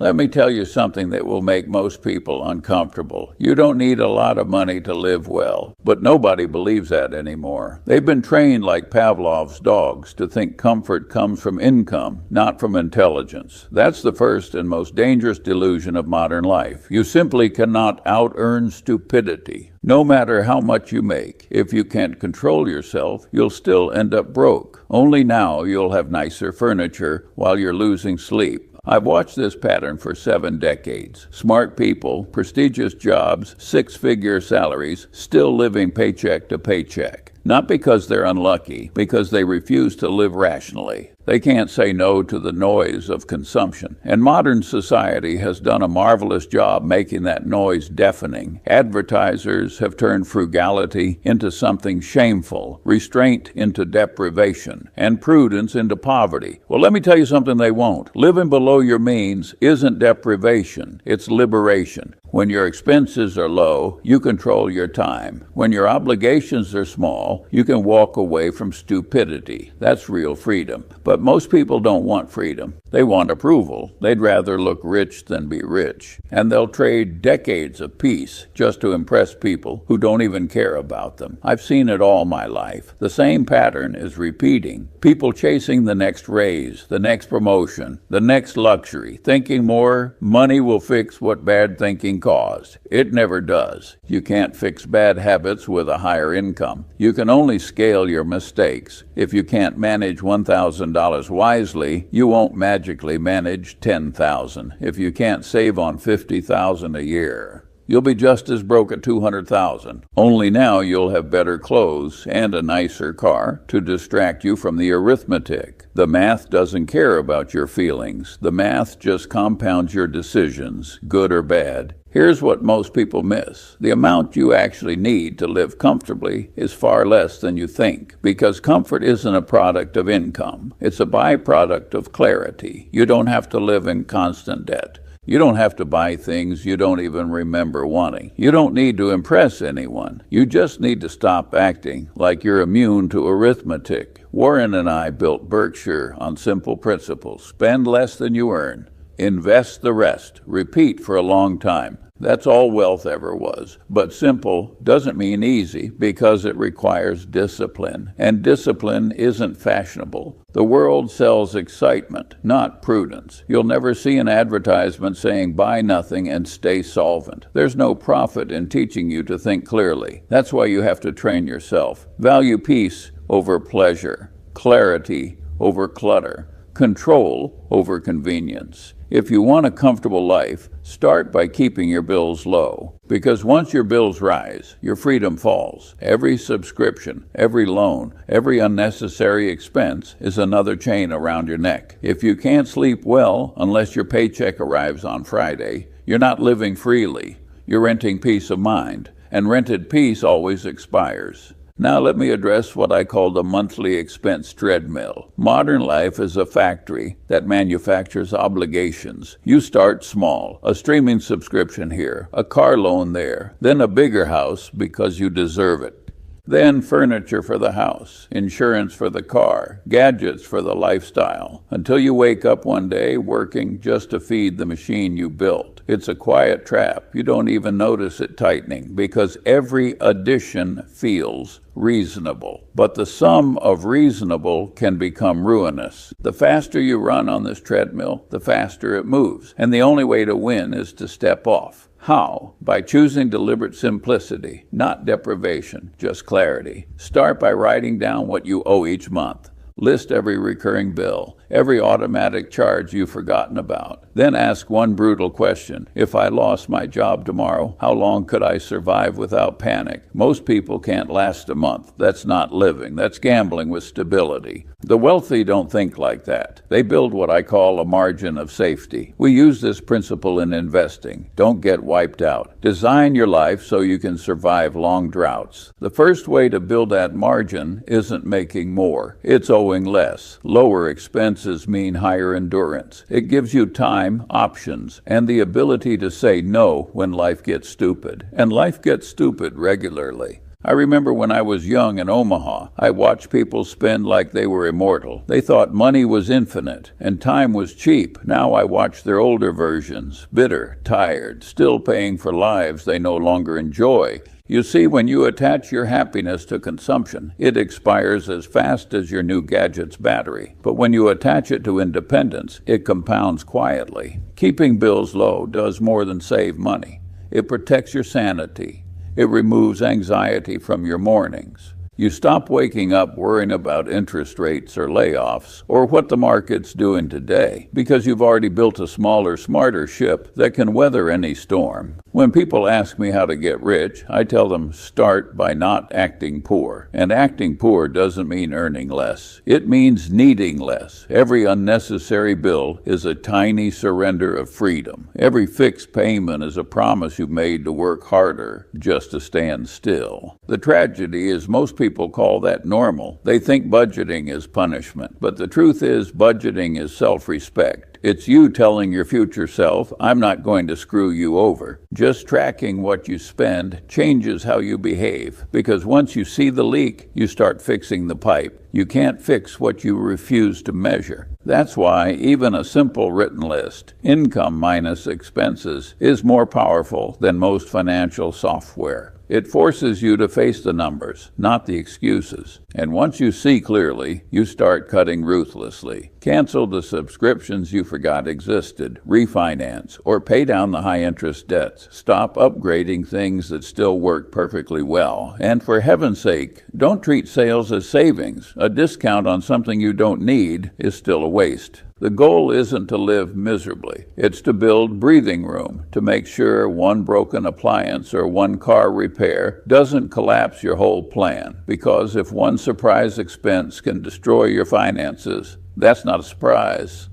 Let me tell you something that will make most people uncomfortable. You don't need a lot of money to live well, but nobody believes that anymore. They've been trained like Pavlov's dogs to think comfort comes from income, not from intelligence. That's the first and most dangerous delusion of modern life. You simply cannot out-earn stupidity. No matter how much you make, if you can't control yourself, you'll still end up broke. Only now you'll have nicer furniture while you're losing sleep. I've watched this pattern for 7 decades. Smart people, prestigious jobs, 6-figure salaries, still living paycheck to paycheck. Not because they're unlucky, because they refuse to live rationally. They can't say no to the noise of consumption. And modern society has done a marvelous job making that noise deafening. Advertisers have turned frugality into something shameful, restraint into deprivation, and prudence into poverty. Well, let me tell you something they won't. Living below your means isn't deprivation, it's liberation. When your expenses are low, you control your time. When your obligations are small, you can walk away from stupidity. That's real freedom. But most people don't want freedom. They want approval. They'd rather look rich than be rich. And they'll trade decades of peace just to impress people who don't even care about them. I've seen it all my life. The same pattern is repeating. People chasing the next raise, the next promotion, the next luxury, thinking more money will fix what bad thinking caused. It never does. You can't fix bad habits with a higher income. You can only scale your mistakes. If you can't manage $1,000 wisely, you won't magically manage $10,000. If you can't save on $50,000 a year, you'll be just as broke at $200,000. Only now you'll have better clothes and a nicer car to distract you from the arithmetic. The math doesn't care about your feelings. The math just compounds your decisions, good or bad. Here's what most people miss. The amount you actually need to live comfortably is far less than you think, because comfort isn't a product of income. It's a byproduct of clarity. You don't have to live in constant debt. You don't have to buy things you don't even remember wanting. You don't need to impress anyone. You just need to stop acting like you're immune to arithmetic. Warren and I built Berkshire on simple principles. Spend less than you earn. Invest the rest. Repeat for a long time. That's all wealth ever was. But simple doesn't mean easy because it requires discipline. And discipline isn't fashionable. The world sells excitement, not prudence. You'll never see an advertisement saying buy nothing and stay solvent. There's no profit in teaching you to think clearly. That's why you have to train yourself. Value peace over pleasure, clarity over clutter, control over convenience. If you want a comfortable life, start by keeping your bills low. Because once your bills rise, your freedom falls. Every subscription, every loan, every unnecessary expense is another chain around your neck. If you can't sleep well unless your paycheck arrives on Friday, you're not living freely. You're renting peace of mind, and rented peace always expires. Now let me address what I call the monthly expense treadmill. Modern life is a factory that manufactures obligations. You start small, a streaming subscription here, a car loan there, then a bigger house because you deserve it. Then furniture for the house, insurance for the car, gadgets for the lifestyle, until you wake up one day working just to feed the machine you built. It's a quiet trap. You don't even notice it tightening because every addition feels reasonable. But the sum of reasonable can become ruinous. The faster you run on this treadmill, the faster it moves. And the only way to win is to step off. How? By choosing deliberate simplicity, not deprivation, just clarity. Start by writing down what you owe each month. List every recurring bill, every automatic charge you've forgotten about. Then ask one brutal question. If I lost my job tomorrow, how long could I survive without panic? Most people can't last a month. That's not living. That's gambling with stability. The wealthy don't think like that. They build what I call a margin of safety. We use this principle in investing. Don't get wiped out. Design your life so you can survive long droughts. The first way to build that margin isn't making more. It's owing less. Lower expenses mean higher endurance. It gives you time, options, and the ability to say no when life gets stupid. And life gets stupid regularly. I remember when I was young in Omaha, I watched people spend like they were immortal. They thought money was infinite and time was cheap. Now I watch their older versions, bitter, tired, still paying for lives they no longer enjoy. You see, when you attach your happiness to consumption, it expires as fast as your new gadget's battery. But when you attach it to independence, it compounds quietly. Keeping bills low does more than save money. It protects your sanity. It removes anxiety from your mornings. You stop waking up worrying about interest rates or layoffs or what the market's doing today because you've already built a smaller, smarter ship that can weather any storm. When people ask me how to get rich, I tell them start by not acting poor. And acting poor doesn't mean earning less. It means needing less. Every unnecessary bill is a tiny surrender of freedom. Every fixed payment is a promise you made to work harder just to stand still. The tragedy is most people call that normal. They think budgeting is punishment. But the truth is budgeting is self-respect. It's you telling your future self, I'm not going to screw you over. Just tracking what you spend changes how you behave, because once you see the leak, you start fixing the pipe. You can't fix what you refuse to measure. That's why even a simple written list, income minus expenses, is more powerful than most financial software. It forces you to face the numbers, not the excuses. And once you see clearly, you start cutting ruthlessly. Cancel the subscriptions you forgot existed, refinance, or pay down the high-interest debts. Stop upgrading things that still work perfectly well. And for heaven's sake, don't treat sales as savings. A discount on something you don't need is still a waste. The goal isn't to live miserably. It's to build breathing room, to make sure one broken appliance or one car repair doesn't collapse your whole plan. Because if one surprise expense can destroy your finances, that's not a surprise.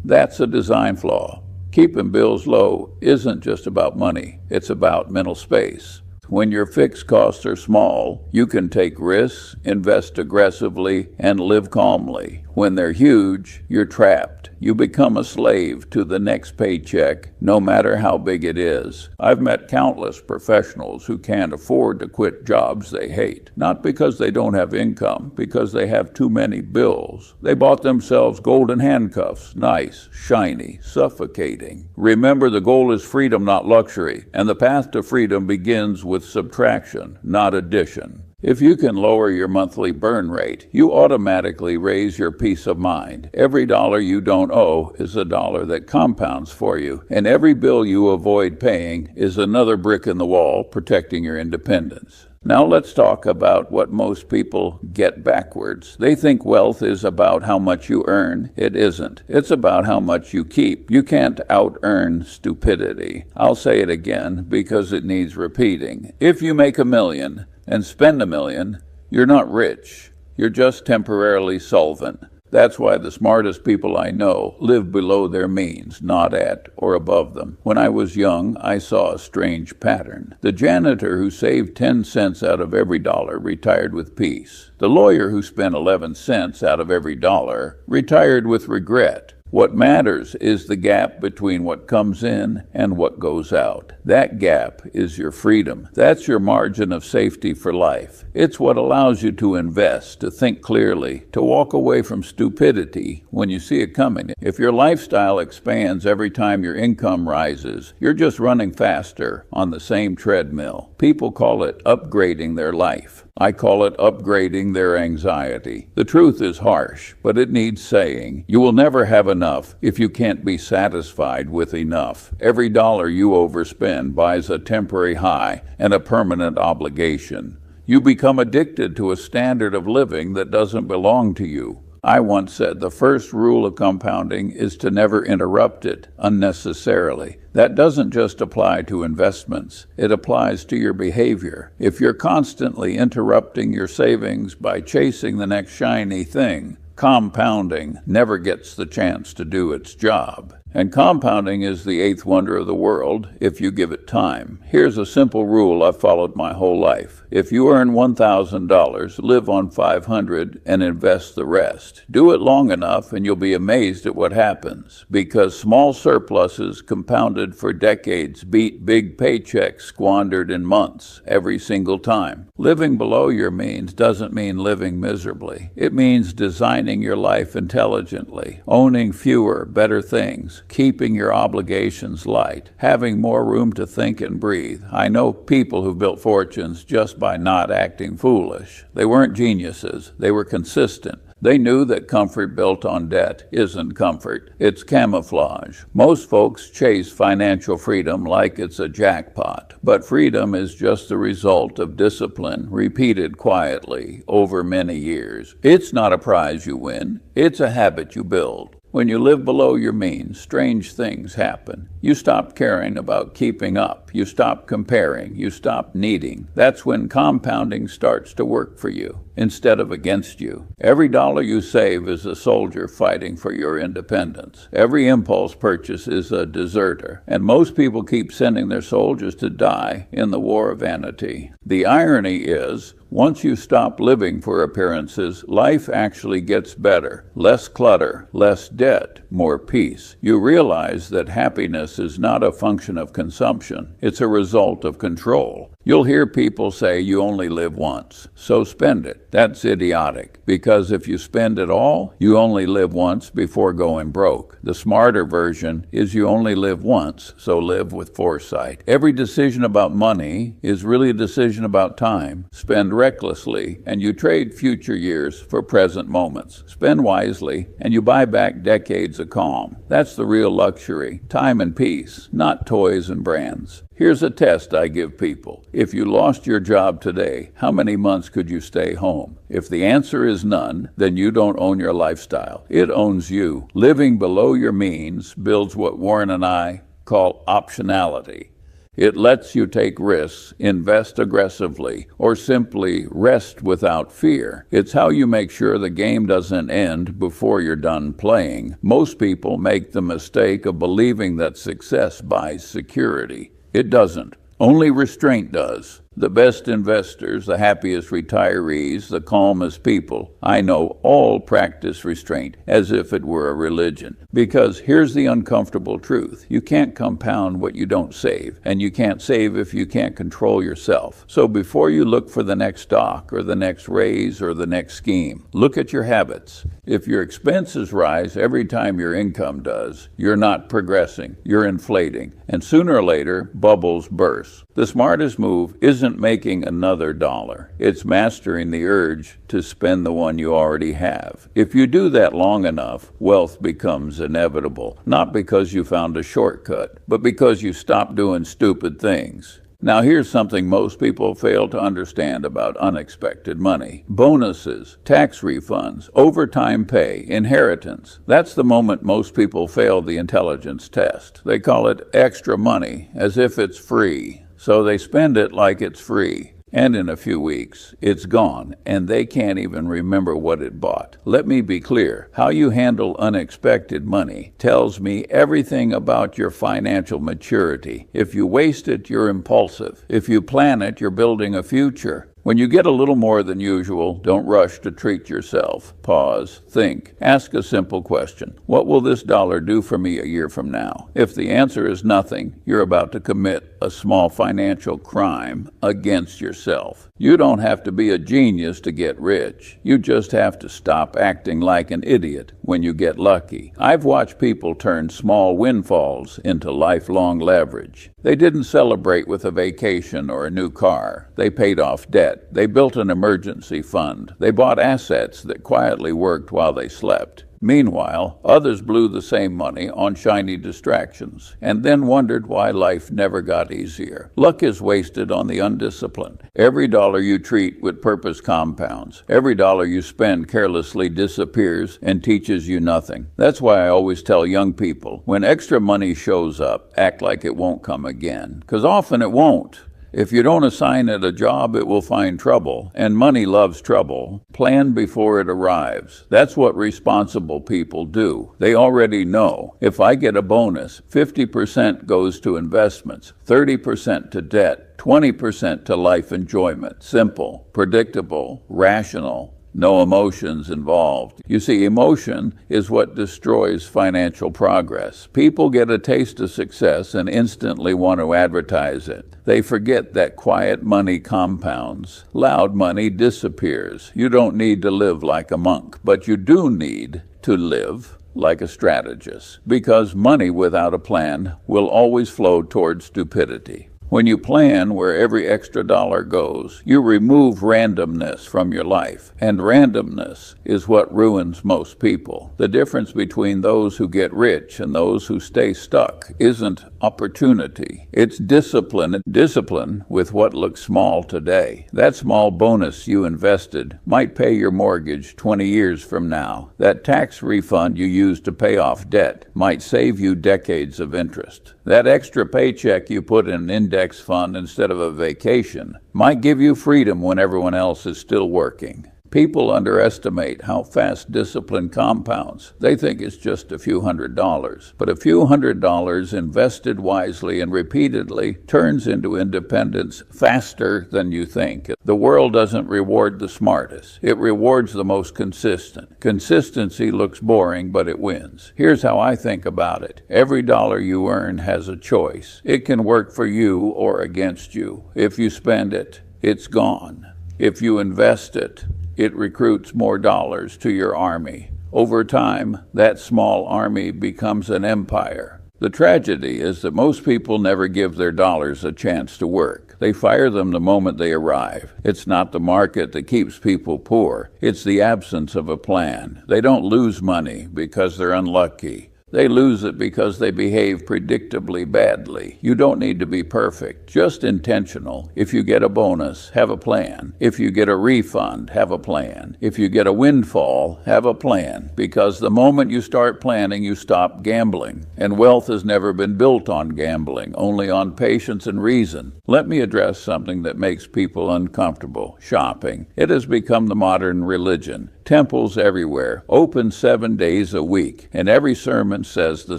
That's a design flaw. Keeping bills low isn't just about money. It's about mental space. When your fixed costs are small, you can take risks, invest aggressively, and live calmly. When they're huge, you're trapped. You become a slave to the next paycheck, no matter how big it is. I've met countless professionals who can't afford to quit jobs they hate. Not because they don't have income, because they have too many bills. They bought themselves golden handcuffs, nice, shiny, suffocating. Remember, the goal is freedom, not luxury, and the path to freedom begins with subtraction, not addition. If you can lower your monthly burn rate, you automatically raise your peace of mind. Every dollar you don't owe is a dollar that compounds for you, and every bill you avoid paying is another brick in the wall protecting your independence. Now let's talk about what most people get backwards. They think wealth is about how much you earn. It isn't. It's about how much you keep. You can't out-earn stupidity. I'll say it again because it needs repeating. If you make $1 million and spend $1 million, you're not rich. You're just temporarily solvent. That's why the smartest people I know live below their means, not at or above them. When I was young, I saw a strange pattern. The janitor who saved 10 cents out of every dollar retired with peace. The lawyer who spent 11 cents out of every dollar retired with regret. What matters is the gap between what comes in and what goes out. That gap is your freedom. That's your margin of safety for life. It's what allows you to invest, to think clearly, to walk away from stupidity when you see it coming. If your lifestyle expands every time your income rises, you're just running faster on the same treadmill. People call it upgrading their life. I call it upgrading their anxiety. The truth is harsh, but it needs saying. You will never have enough if you can't be satisfied with enough. Every dollar you overspend buys a temporary high and a permanent obligation. You become addicted to a standard of living that doesn't belong to you. I once said the first rule of compounding is to never interrupt it unnecessarily. That doesn't just apply to investments. It applies to your behavior. If you're constantly interrupting your savings by chasing the next shiny thing, compounding never gets the chance to do its job. And compounding is the eighth wonder of the world if you give it time. Here's a simple rule I've followed my whole life. If you earn $1,000, live on $500 and invest the rest. Do it long enough and you'll be amazed at what happens, because small surpluses compounded for decades beat big paychecks squandered in months every single time. Living below your means doesn't mean living miserably. It means designing your life intelligently, owning fewer, better things, keeping your obligations light, having more room to think and breathe. I know people who've built fortunes just by not acting foolish. They weren't geniuses. They were consistent. They knew that comfort built on debt isn't comfort. It's camouflage. Most folks chase financial freedom like it's a jackpot, but freedom is just the result of discipline repeated quietly over many years. It's not a prize you win. It's a habit you build. When you live below your means, strange things happen. You stop caring about keeping up. You stop comparing. You stop needing. That's when compounding starts to work for you instead of against you. Every dollar you save is a soldier fighting for your independence. Every impulse purchase is a deserter. And most people keep sending their soldiers to die in the war of vanity. The irony is, once you stop living for appearances, life actually gets better. Less clutter, less debt, more peace. You realize that happiness is not a function of consumption. It's a result of control. You'll hear people say you only live once, so spend it. That's idiotic, because if you spend it all, you only live once before going broke. The smarter version is you only live once, so live with foresight. Every decision about money is really a decision about time. Spend recklessly, and you trade future years for present moments. Spend wisely, and you buy back decades of calm. That's the real luxury. Time and peace, not toys and brands. Here's a test I give people. If you lost your job today, how many months could you stay home? If the answer is none, then you don't own your lifestyle. It owns you. Living below your means builds what Warren and I call optionality. It lets you take risks, invest aggressively, or simply rest without fear. It's how you make sure the game doesn't end before you're done playing. Most people make the mistake of believing that success buys security. It doesn't. Only restraint does. The best investors, the happiest retirees, the calmest people I know all practice restraint as if it were a religion. Because here's the uncomfortable truth. You can't compound what you don't save, and you can't save if you can't control yourself. So before you look for the next stock or the next raise or the next scheme, look at your habits. If your expenses rise every time your income does, you're not progressing, you're inflating, and sooner or later, bubbles burst. The smartest move isn't making another dollar. It's mastering the urge to spend the one you already have. If you do that long enough, wealth becomes inevitable, not because you found a shortcut, but because you stop doing stupid things. Now here's something most people fail to understand about unexpected money. Bonuses, tax refunds, overtime pay, inheritance. That's the moment most people fail the intelligence test. They call it extra money, as if it's free. So they spend it like it's free. And in a few weeks, it's gone, and they can't even remember what it bought. Let me be clear. How you handle unexpected money tells me everything about your financial maturity. If you waste it, you're impulsive. If you plan it, you're building a future. When you get a little more than usual, don't rush to treat yourself. Pause, think, ask a simple question. What will this dollar do for me a year from now? If the answer is nothing, you're about to commit a small financial crime against yourself. You don't have to be a genius to get rich. You just have to stop acting like an idiot when you get lucky. I've watched people turn small windfalls into lifelong leverage. They didn't celebrate with a vacation or a new car. They paid off debt. They built an emergency fund. They bought assets that quietly worked while they slept. Meanwhile, others blew the same money on shiny distractions and then wondered why life never got easier. Luck is wasted on the undisciplined. Every dollar you treat with purpose compounds. Every dollar you spend carelessly disappears and teaches you nothing. That's why I always tell young people, when extra money shows up, act like it won't come again, because often it won't. If you don't assign it a job, it will find trouble, and money loves trouble. Plan before it arrives. That's what responsible people do. They already know, if I get a bonus, 50% goes to investments, 30% to debt, 20% to life enjoyment. Simple, predictable, rational. No emotions involved. You see, emotion is what destroys financial progress. People get a taste of success and instantly want to advertise it. They forget that quiet money compounds. Loud money disappears. You don't need to live like a monk, but you do need to live like a strategist, because money without a plan will always flow towards stupidity. When you plan where every extra dollar goes, you remove randomness from your life, and randomness is what ruins most people. The difference between those who get rich and those who stay stuck isn't opportunity, it's discipline. Discipline with what looks small today. That small bonus you invested might pay your mortgage 20 years from now. That tax refund you used to pay off debt might save you decades of interest. That extra paycheck you put in an index fund instead of a vacation might give you freedom when everyone else is still working. People underestimate how fast discipline compounds. They think it's just a few $100s. But a few $100 invested wisely and repeatedly turns into independence faster than you think. The world doesn't reward the smartest. It rewards the most consistent. Consistency looks boring, but it wins. Here's how I think about it. Every dollar you earn has a choice. It can work for you or against you. If you spend it, it's gone. If you invest it, it recruits more dollars to your army. Over time, that small army becomes an empire. The tragedy is that most people never give their dollars a chance to work. They fire them the moment they arrive. It's not the market that keeps people poor. It's the absence of a plan. They don't lose money because they're unlucky. They lose it because they behave predictably badly. You don't need to be perfect, just intentional. If you get a bonus, have a plan. If you get a refund, have a plan. If you get a windfall, have a plan. Because the moment you start planning, you stop gambling. And wealth has never been built on gambling, only on patience and reason. Let me address something that makes people uncomfortable: shopping. It has become the modern religion. Temples everywhere, open 7 days a week, and every sermon says the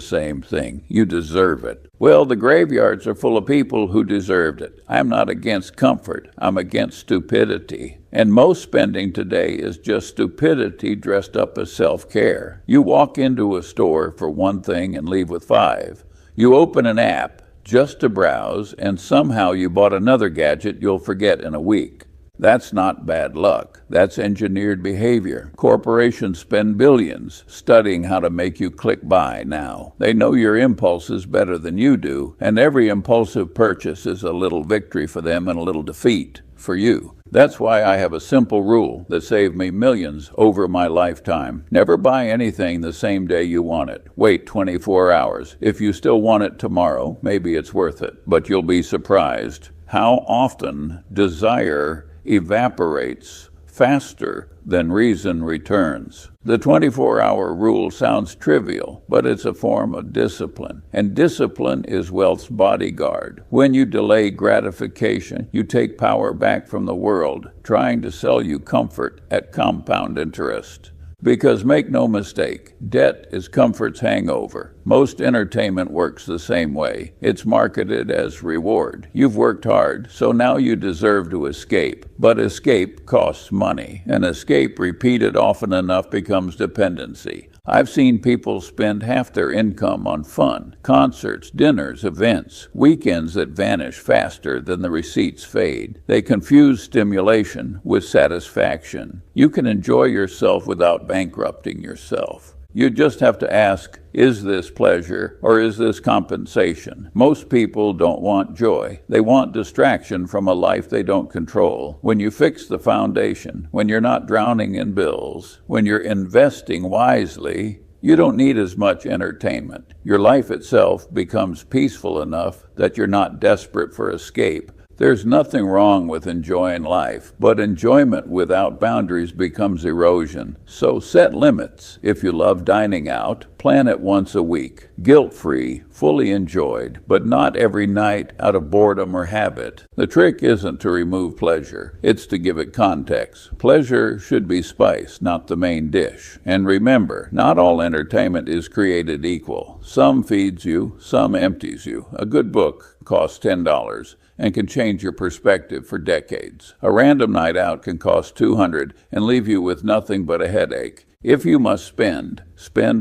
same thing: you deserve it. Well, the graveyards are full of people who deserved it. I'm not against comfort, I'm against stupidity. And most spending today is just stupidity dressed up as self-care. You walk into a store for one thing and leave with 5. You open an app just to browse, and somehow you bought another gadget you'll forget in a week. That's not bad luck. That's engineered behavior. Corporations spend billions studying how to make you click buy now. They know your impulses better than you do, and every impulsive purchase is a little victory for them and a little defeat for you. That's why I have a simple rule that saved me millions over my lifetime. Never buy anything the same day you want it. Wait 24 hours. If you still want it tomorrow, maybe it's worth it. But you'll be surprised how often desire evaporates faster than reason returns. The 24-hour rule sounds trivial, but it's a form of discipline. And discipline is wealth's bodyguard. When you delay gratification, you take power back from the world, trying to sell you comfort at compound interest. Because make no mistake, debt is comfort's hangover. Most entertainment works the same way. It's marketed as reward. You've worked hard, so now you deserve to escape. But escape costs money, and escape repeated often enough becomes dependency. I've seen people spend half their income on fun, concerts, dinners, events, weekends that vanish faster than the receipts fade. They confuse stimulation with satisfaction. You can enjoy yourself without bankrupting yourself. You just have to ask, is this pleasure or is this compensation? Most people don't want joy. They want distraction from a life they don't control. When you fix the foundation, when you're not drowning in bills, when you're investing wisely, you don't need as much entertainment. Your life itself becomes peaceful enough that you're not desperate for escape. There's nothing wrong with enjoying life, but enjoyment without boundaries becomes erosion. So set limits. If you love dining out, plan it once a week. guilt-free, fully enjoyed, but not every night out of boredom or habit. The trick isn't to remove pleasure, it's to give it context. Pleasure should be spice, not the main dish. And remember, not all entertainment is created equal. Some feeds you, some empties you. A good book costs $10 and can change your perspective for decades. A random night out can cost $200 and leave you with nothing but a headache. If you must spend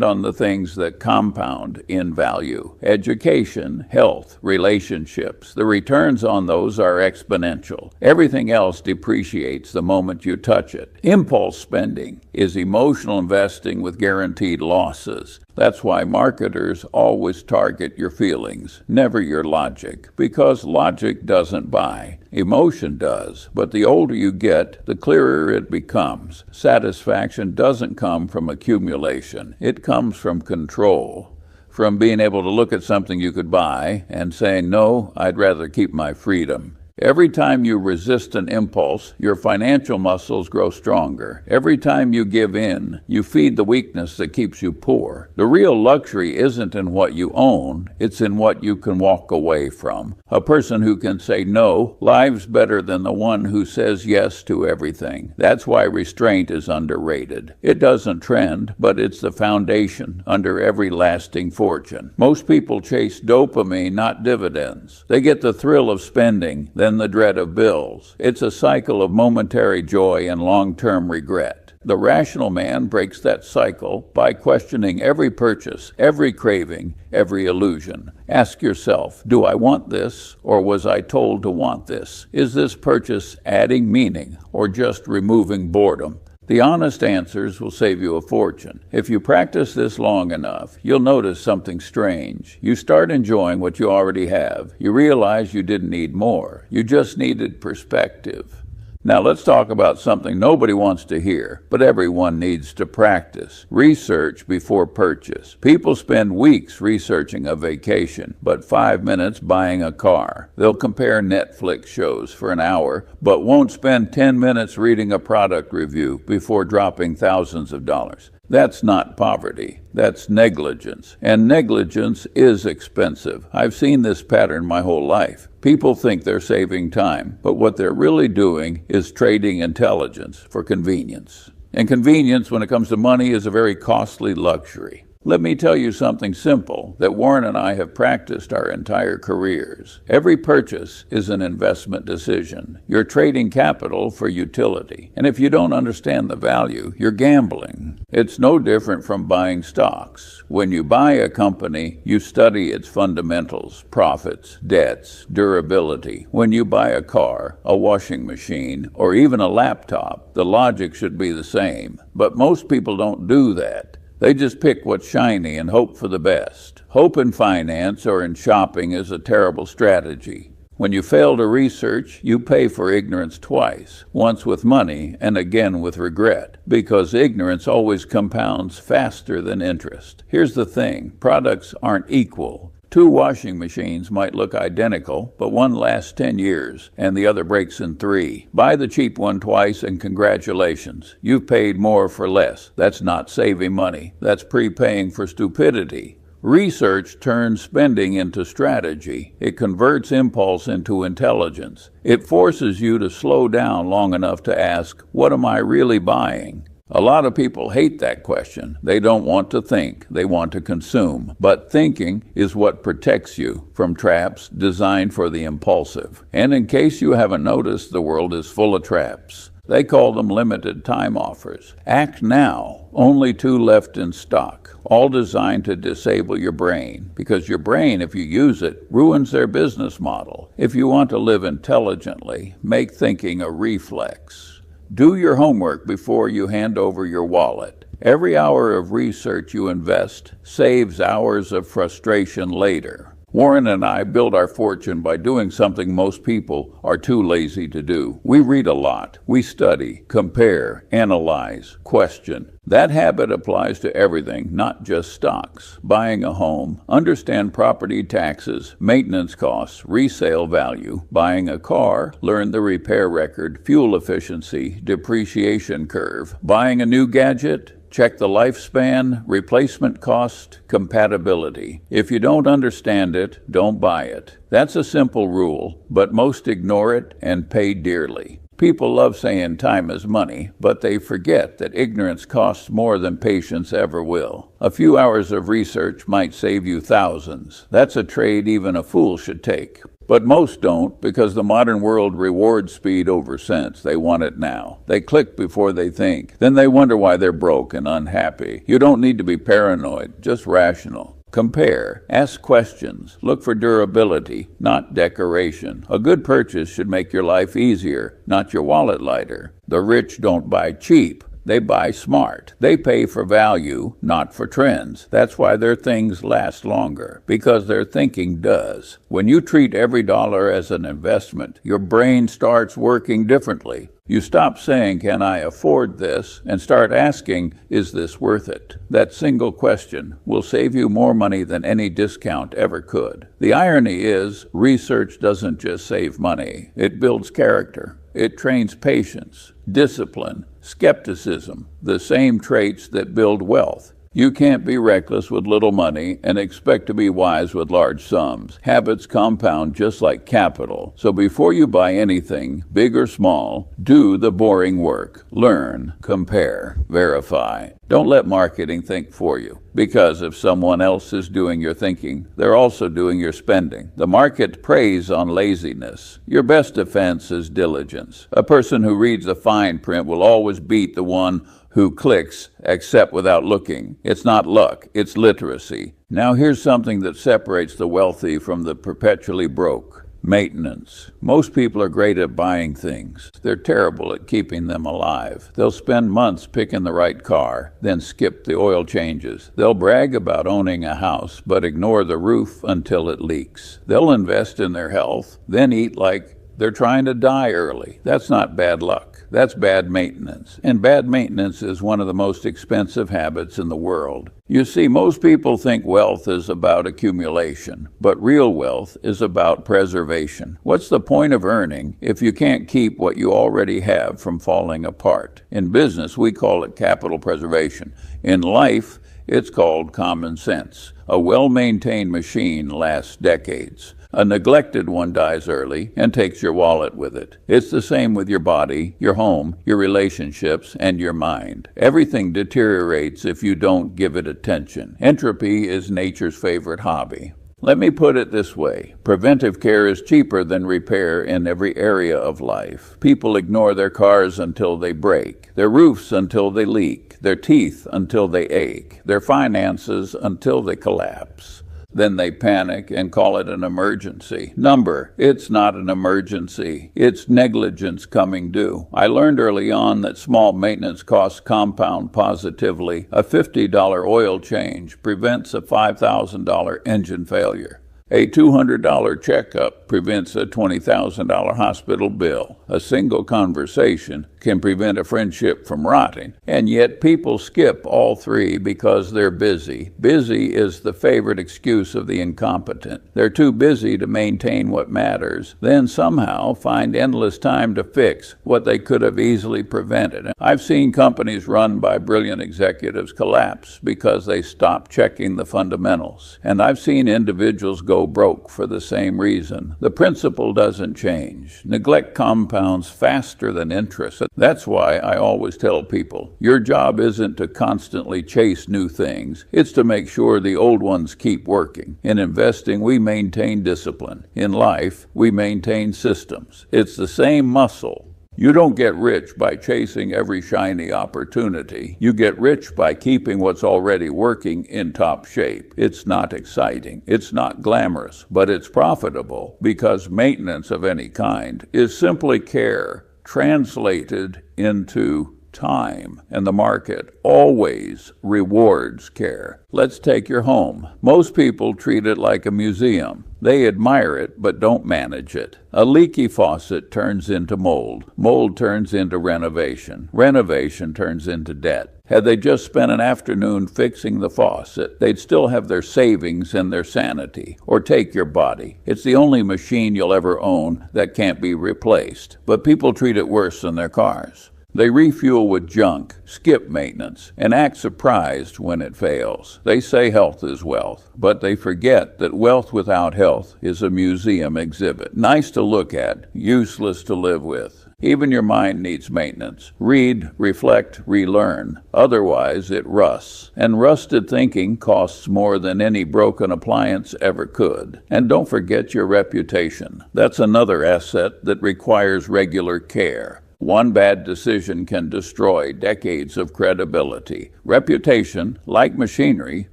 on the things that compound in value. Education, health, relationships. The returns on those are exponential. Everything else depreciates the moment you touch it. Impulse spending is emotional investing with guaranteed losses. That's why marketers always target your feelings, never your logic, because logic doesn't buy. Emotion does, but the older you get, the clearer it becomes. Satisfaction doesn't come from accumulation. It comes from control, from being able to look at something you could buy and saying, no, I'd rather keep my freedom. Every time you resist an impulse, your financial muscles grow stronger. Every time you give in, you feed the weakness that keeps you poor. The real luxury isn't in what you own, it's in what you can walk away from. A person who can say no lives better than the one who says yes to everything. That's why restraint is underrated. It doesn't trend, but it's the foundation under every lasting fortune. Most people chase dopamine, not dividends. They get the thrill of spending, then the dread of bills. It's a cycle of momentary joy and long-term regret. The rational man breaks that cycle by questioning every purchase, every craving, every illusion. Ask yourself, do I want this, or was I told to want this? Is this purchase adding meaning, or just removing boredom? The honest answers will save you a fortune. If you practice this long enough, you'll notice something strange. You start enjoying what you already have. You realize you didn't need more. You just needed perspective. Now let's talk about something nobody wants to hear, but everyone needs to practice. Research before purchase. People spend weeks researching a vacation, but 5 minutes buying a car. They'll compare Netflix shows for an hour, but won't spend 10 minutes reading a product review before dropping thousands of dollars. That's not poverty. That's negligence. And negligence is expensive. I've seen this pattern my whole life. People think they're saving time, but what they're really doing is trading intelligence for convenience. And convenience, when it comes to money, is a very costly luxury. Let me tell you something simple that Warren and I have practiced our entire careers. Every purchase is an investment decision. You're trading capital for utility. And if you don't understand the value, you're gambling. It's no different from buying stocks. When you buy a company, you study its fundamentals, profits, debts, durability. When you buy a car, a washing machine, or even a laptop, the logic should be the same. But most people don't do that. They just pick what's shiny and hope for the best. Hope in finance or in shopping is a terrible strategy. When you fail to research, you pay for ignorance twice, once with money and again with regret, because ignorance always compounds faster than interest. Here's the thing, products aren't equal. 2 washing machines might look identical, but one lasts 10 years and the other breaks in 3. Buy the cheap one twice and congratulations. You've paid more for less. That's not saving money. That's prepaying for stupidity. Research turns spending into strategy. It converts impulse into intelligence. It forces you to slow down long enough to ask, what am I really buying? A lot of people hate that question. They don't want to think. They want to consume. But thinking is what protects you from traps designed for the impulsive. And in case you haven't noticed, the world is full of traps. They call them limited time offers. Act now. Only 2 left in stock. All designed to disable your brain. Because your brain, if you use it, ruins their business model. If you want to live intelligently, make thinking a reflex. Do your homework before you hand over your wallet. Every hour of research you invest saves hours of frustration later. Warren and I build our fortune by doing something most people are too lazy to do. We read a lot. We study, compare, analyze, question. That habit applies to everything, not just stocks. Buying a home, understand property taxes, maintenance costs, resale value. Buying a car, learn the repair record, fuel efficiency, depreciation curve. Buying a new gadget, Check the lifespan, replacement cost, compatibility. If you don't understand it, don't buy it. That's a simple rule, but most ignore it and pay dearly. People love saying time is money, but they forget that ignorance costs more than patience ever will. A few hours of research might save you thousands. That's a trade even a fool should take. But most don't, because the modern world rewards speed over sense. They want it now. They click before they think. Then they wonder why they're broke and unhappy. You don't need to be paranoid, just rational. Compare, ask questions, look for durability, not decoration. A good purchase should make your life easier, not your wallet lighter. The rich don't buy cheap. They buy smart. They pay for value, not for trends. That's why their things last longer, because their thinking does. When you treat every dollar as an investment, your brain starts working differently. You stop saying, "Can I afford this?" and start asking, "Is this worth it?" That single question will save you more money than any discount ever could. The irony is, research doesn't just save money. It builds character. It trains patience, discipline, skepticism, the same traits that build wealth. You can't be reckless with little money and expect to be wise with large sums. Habits compound just like capital. So before you buy anything, big or small, do the boring work. Learn, compare, verify. Don't let marketing think for you, because if someone else is doing your thinking, they're also doing your spending. The market preys on laziness. Your best defense is diligence. A person who reads the fine print will always beat the one who clicks, except without looking. It's not luck, it's literacy. Now here's something that separates the wealthy from the perpetually broke. Maintenance. Most people are great at buying things. They're terrible at keeping them alive. They'll spend months picking the right car, then skip the oil changes. They'll brag about owning a house, but ignore the roof until it leaks. They'll invest in their health, then eat like they're trying to die early. That's not bad luck. That's bad maintenance. And bad maintenance is one of the most expensive habits in the world. You see, most people think wealth is about accumulation, but real wealth is about preservation. What's the point of earning if you can't keep what you already have from falling apart? In business, we call it capital preservation. In life, it's called common sense. A well-maintained machine lasts decades. A neglected one dies early and takes your wallet with it. It's the same with your body, your home, your relationships, and your mind. Everything deteriorates if you don't give it attention. Entropy is nature's favorite hobby. Let me put it this way. Preventive care is cheaper than repair in every area of life. People ignore their cars until they break, their roofs until they leak, their teeth until they ache, their finances until they collapse. Then they panic and call it an emergency. It's not an emergency. It's negligence coming due. I learned early on that small maintenance costs compound positively. A $50 oil change prevents a $5,000 engine failure. A $200 checkup prevents a $20,000 hospital bill. A single conversation can prevent a friendship from rotting. And yet people skip all three because they're busy. Busy is the favorite excuse of the incompetent. They're too busy to maintain what matters, then somehow find endless time to fix what they could have easily prevented. I've seen companies run by brilliant executives collapse because they stopped checking the fundamentals. And I've seen individuals go broke for the same reason. The principle doesn't change. Neglect compounds faster than interest. That's why I always tell people, your job isn't to constantly chase new things. It's to make sure the old ones keep working. In investing, we maintain discipline. In life, we maintain systems. It's the same muscle. You don't get rich by chasing every shiny opportunity. You get rich by keeping what's already working in top shape. It's not exciting. It's not glamorous, but it's profitable because maintenance of any kind is simply care translated into time, and the market always rewards care. Let's take your home. Most people treat it like a museum. They admire it, but don't manage it. A leaky faucet turns into mold. Mold turns into renovation. Renovation turns into debt. Had they just spent an afternoon fixing the faucet, they'd still have their savings and their sanity. Or take your body. It's the only machine you'll ever own that can't be replaced. But people treat it worse than their cars. They refuel with junk, skip maintenance, and act surprised when it fails. They say health is wealth, but they forget that wealth without health is a museum exhibit. Nice to look at, useless to live with. Even your mind needs maintenance. Read, reflect, relearn. Otherwise, it rusts. And rusted thinking costs more than any broken appliance ever could. And don't forget your reputation. That's another asset that requires regular care. One bad decision can destroy decades of credibility. Reputation, like machinery,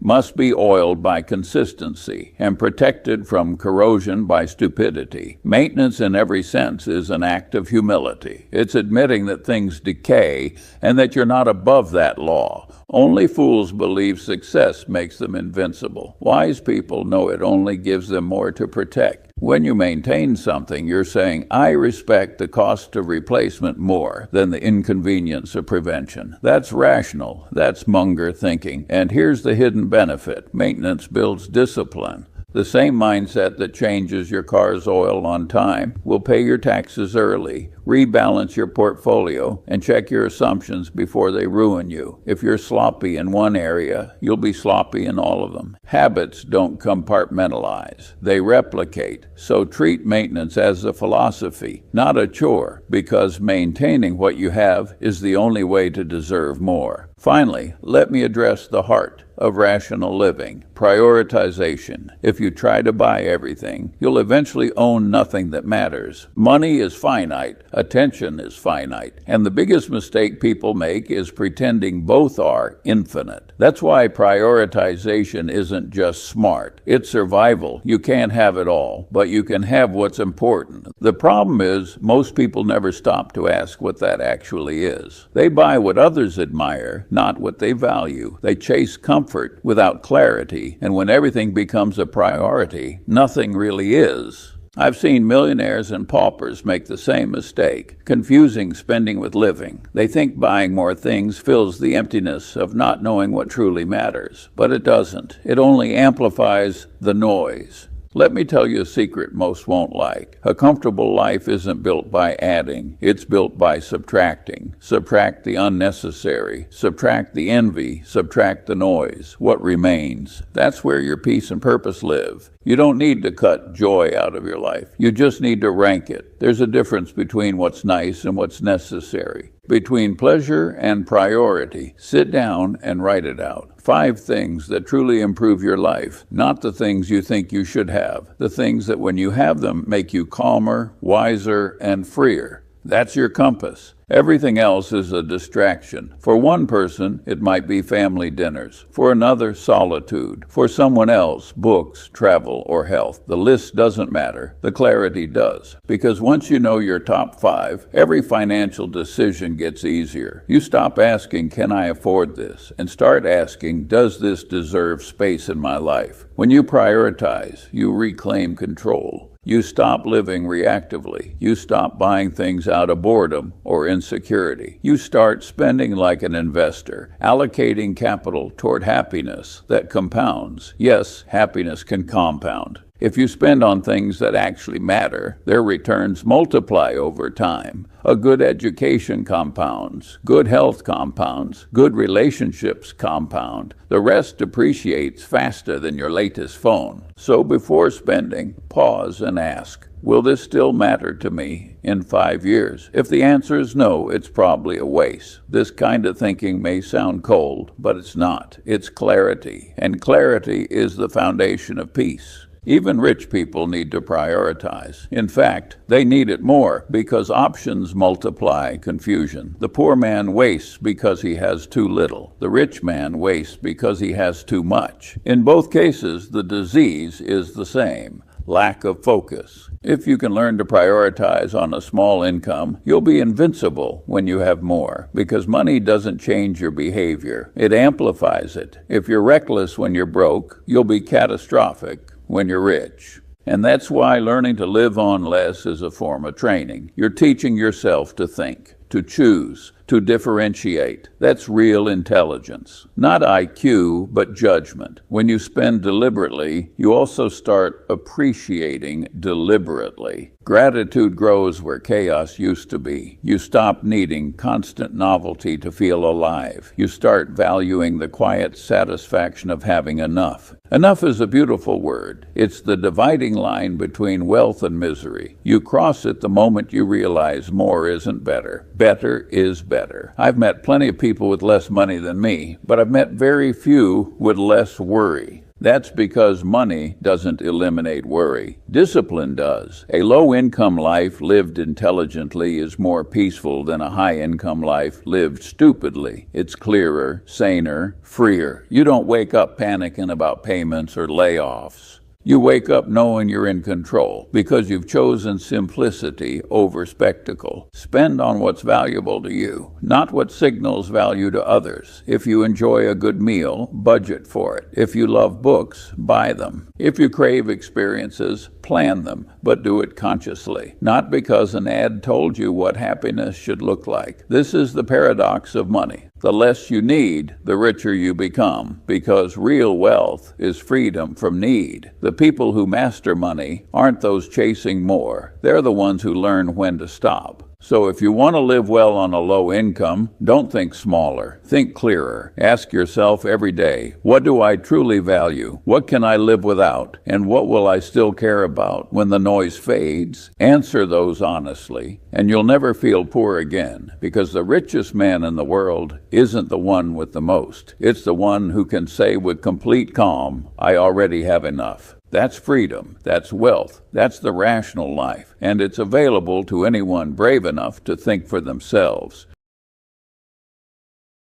must be oiled by consistency and protected from corrosion by stupidity. Maintenance in every sense is an act of humility. It's admitting that things decay and that you're not above that law. Only fools believe success makes them invincible. Wise people know it only gives them more to protect. When you maintain something, you're saying, I respect the cost of replacement more than the inconvenience of prevention. That's rational. That's Munger thinking. And here's the hidden benefit. Maintenance builds discipline. The same mindset that changes your car's oil on time will pay your taxes early, rebalance your portfolio, and check your assumptions before they ruin you. If you're sloppy in one area, you'll be sloppy in all of them. Habits don't compartmentalize. They replicate. So treat maintenance as a philosophy, not a chore, because maintaining what you have is the only way to deserve more. Finally, let me address the heart of rational living, prioritization. If you try to buy everything, you'll eventually own nothing that matters. Money is finite, attention is finite, and the biggest mistake people make is pretending both are infinite. That's why prioritization isn't just smart, it's survival. You can't have it all, but you can have what's important. The problem is, most people never stop to ask what that actually is. They buy what others admire, not what they value. They chase comfort without clarity, and when everything becomes a priority, nothing really is. I've seen millionaires and paupers make the same mistake, confusing spending with living. They think buying more things fills the emptiness of not knowing what truly matters, but it doesn't. It only amplifies the noise. Let me tell you a secret most won't like. A comfortable life isn't built by adding, it's built by subtracting. Subtract the unnecessary, subtract the envy, subtract the noise. What remains? That's where your peace and purpose live. You don't need to cut joy out of your life. You just need to rank it. There's a difference between what's nice and what's necessary, between pleasure and priority. Sit down and write it out. 5 things that truly improve your life, not the things you think you should have, the things that when you have them make you calmer, wiser, and freer. That's your compass. Everything else is a distraction. For one person, it might be family dinners. For another, solitude. For someone else, books, travel, or health. The list doesn't matter. The clarity does. Because once you know your top 5, every financial decision gets easier. You stop asking, can I afford this? And start asking, does this deserve space in my life? When you prioritize, you reclaim control. You stop living reactively. You stop buying things out of boredom or insecurity. You start spending like an investor, allocating capital toward happiness that compounds. Yes, happiness can compound. If you spend on things that actually matter, their returns multiply over time. A good education compounds, good health compounds, good relationships compound. The rest depreciates faster than your latest phone. So before spending, pause and ask, will this still matter to me in 5 years? If the answer is no, it's probably a waste. This kind of thinking may sound cold, but it's not. It's clarity, and clarity is the foundation of peace. Even rich people need to prioritize. In fact, they need it more because options multiply confusion. The poor man wastes because he has too little. The rich man wastes because he has too much. In both cases, the disease is the same: lack of focus. If you can learn to prioritize on a small income, you'll be invincible when you have more, because money doesn't change your behavior. It amplifies it. If you're reckless when you're broke, you'll be catastrophic when you're rich. And that's why learning to live on less is a form of training. You're teaching yourself to think, to choose, to differentiate. That's real intelligence. Not IQ, but judgment. When you spend deliberately, you also start appreciating deliberately. Gratitude grows where chaos used to be. You stop needing constant novelty to feel alive. You start valuing the quiet satisfaction of having enough. Enough is a beautiful word. It's the dividing line between wealth and misery. You cross it the moment you realize more isn't better. Better is better. I've met plenty of people with less money than me, but I've met very few with less worry. That's because money doesn't eliminate worry. Discipline does. A low-income life lived intelligently is more peaceful than a high-income life lived stupidly. It's clearer, saner, freer. You don't wake up panicking about payments or layoffs. You wake up knowing you're in control because you've chosen simplicity over spectacle. Spend on what's valuable to you, not what signals value to others. If you enjoy a good meal, budget for it. If you love books, buy them. If you crave experiences, plan them, but do it consciously, not because an ad told you what happiness should look like. This is the paradox of money. The less you need, the richer you become, because real wealth is freedom from need. The people who master money aren't those chasing more. They're the ones who learn when to stop. So if you want to live well on a low income, don't think smaller. Think clearer. Ask yourself every day, what do I truly value? What can I live without? And what will I still care about when the noise fades? Answer those honestly, and you'll never feel poor again, because the richest man in the world isn't the one with the most. It's the one who can say with complete calm, I already have enough. That's freedom, that's wealth, that's the rational life, and it's available to anyone brave enough to think for themselves.